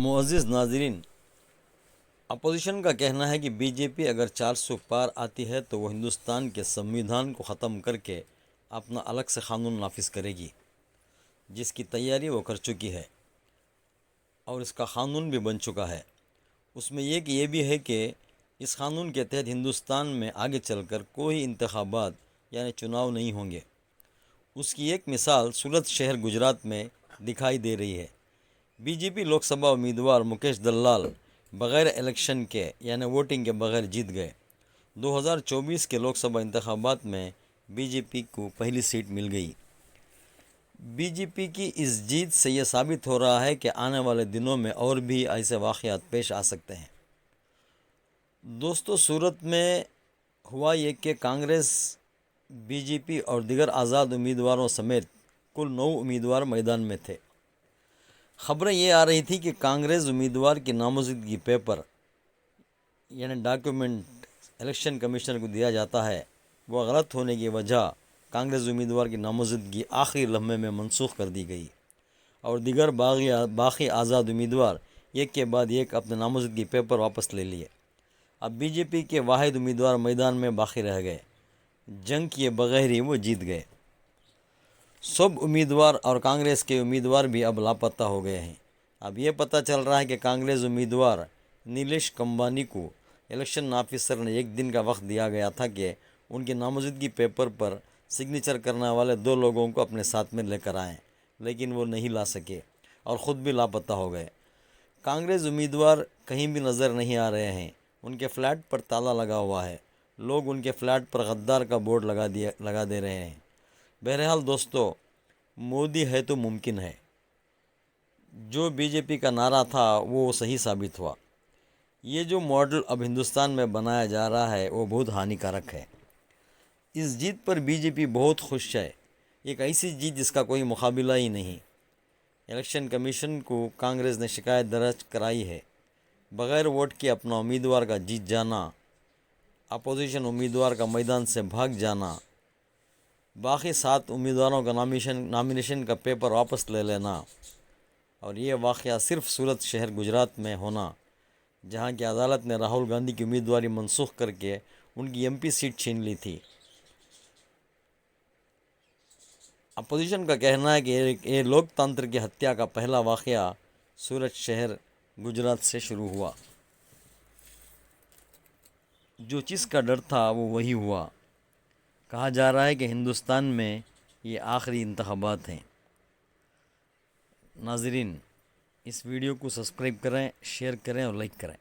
معزز ناظرین، اپوزیشن کا کہنا ہے کہ بی جے پی اگر 400 پار آتی ہے تو وہ ہندوستان کے سنویدھان کو ختم کر کے اپنا الگ سے قانون نافذ کرے گی، جس کی تیاری وہ کر چکی ہے اور اس کا قانون بھی بن چکا ہے۔ اس میں یہ بھی ہے کہ اس قانون کے تحت ہندوستان میں آگے چل کر کوئی انتخابات یعنی چناؤ نہیں ہوں گے۔ اس کی ایک مثال سورت شہر گجرات میں دکھائی دے رہی ہے۔ بی جے پی لوک سبھا امیدوار مکیش دلال بغیر الیکشن کے یعنی ووٹنگ کے بغیر جیت گئے۔ 2024 کے لوک سبھا انتخابات میں بی جے پی کو پہلی سیٹ مل گئی۔ بی جے پی کی اس جیت سے یہ ثابت ہو رہا ہے کہ آنے والے دنوں میں اور بھی ایسے واقعات پیش آ سکتے ہیں۔ دوستو، صورت میں ہوا یہ کہ کانگریس، بی جے پی اور دیگر آزاد امیدواروں سمیت کل 9 امیدوار میدان میں تھے۔ خبریں یہ آ رہی تھی کہ کانگریس امیدوار کی نامزدگی پیپر یعنی ڈاکیومنٹ الیکشن کمیشنر کو دیا جاتا ہے، وہ غلط ہونے کی وجہ کانگریس امیدوار کی نامزدگی آخری لمحے میں منسوخ کر دی گئی اور دیگر باقی آزاد امیدوار ایک کے بعد ایک اپنے نامزدگی پیپر واپس لے لیے۔ اب بی جے پی کے واحد امیدوار میدان میں باقی رہ گئے، جنگ کیے بغیر ہی وہ جیت گئے۔ سب امیدوار اور کانگریس کے امیدوار بھی اب لاپتہ ہو گئے ہیں۔ اب یہ پتہ چل رہا ہے کہ کانگریس امیدوار نیلیش کمبانی کو الیکشن آفیسر نے ایک دن کا وقت دیا گیا تھا کہ ان کے نامزدگی پیپر پر سگنیچر کرنے والے 2 لوگوں کو اپنے ساتھ میں لے کر آئیں، لیکن وہ نہیں لا سکے اور خود بھی لاپتہ ہو گئے۔ کانگریس امیدوار کہیں بھی نظر نہیں آ رہے ہیں، ان کے فلیٹ پر تالا لگا ہوا ہے، لوگ ان کے فلیٹ پر غدار کا بورڈ لگا دے رہے ہیں۔ بہرحال دوستو، مودی ہے تو ممکن ہے، جو بی جے پی کا نعرہ تھا وہ صحیح ثابت ہوا۔ یہ جو ماڈل اب ہندوستان میں بنایا جا رہا ہے وہ بہت ہانیکارک ہے۔ اس جیت پر بی جے پی بہت خوش ہے، ایک ایسی جیت جس کا کوئی مقابلہ ہی نہیں۔ الیکشن کمیشن کو کانگریس نے شکایت درج کرائی ہے۔ بغیر ووٹ کے اپنا امیدوار کا جیت جانا، اپوزیشن امیدوار کا میدان سے بھاگ جانا، باقی 7 امیدواروں کا نامینیشن کا پیپر واپس لے لینا، اور یہ واقعہ صرف سورت شہر گجرات میں ہونا، جہاں کی عدالت نے راہل گاندھی کی امیدواری منسوخ کر کے ان کی MP سیٹ چھین لی تھی۔ اپوزیشن کا کہنا ہے کہ یہ لوک تنتر کی ہتیا کا پہلا واقعہ سورت شہر گجرات سے شروع ہوا۔ جو چیز کا ڈر تھا وہ وہی ہوا۔ کہا جا رہا ہے کہ ہندوستان میں یہ آخری انتخابات ہیں۔ ناظرین، اس ویڈیو کو سبسکرائب کریں، شیئر کریں اور لائک کریں۔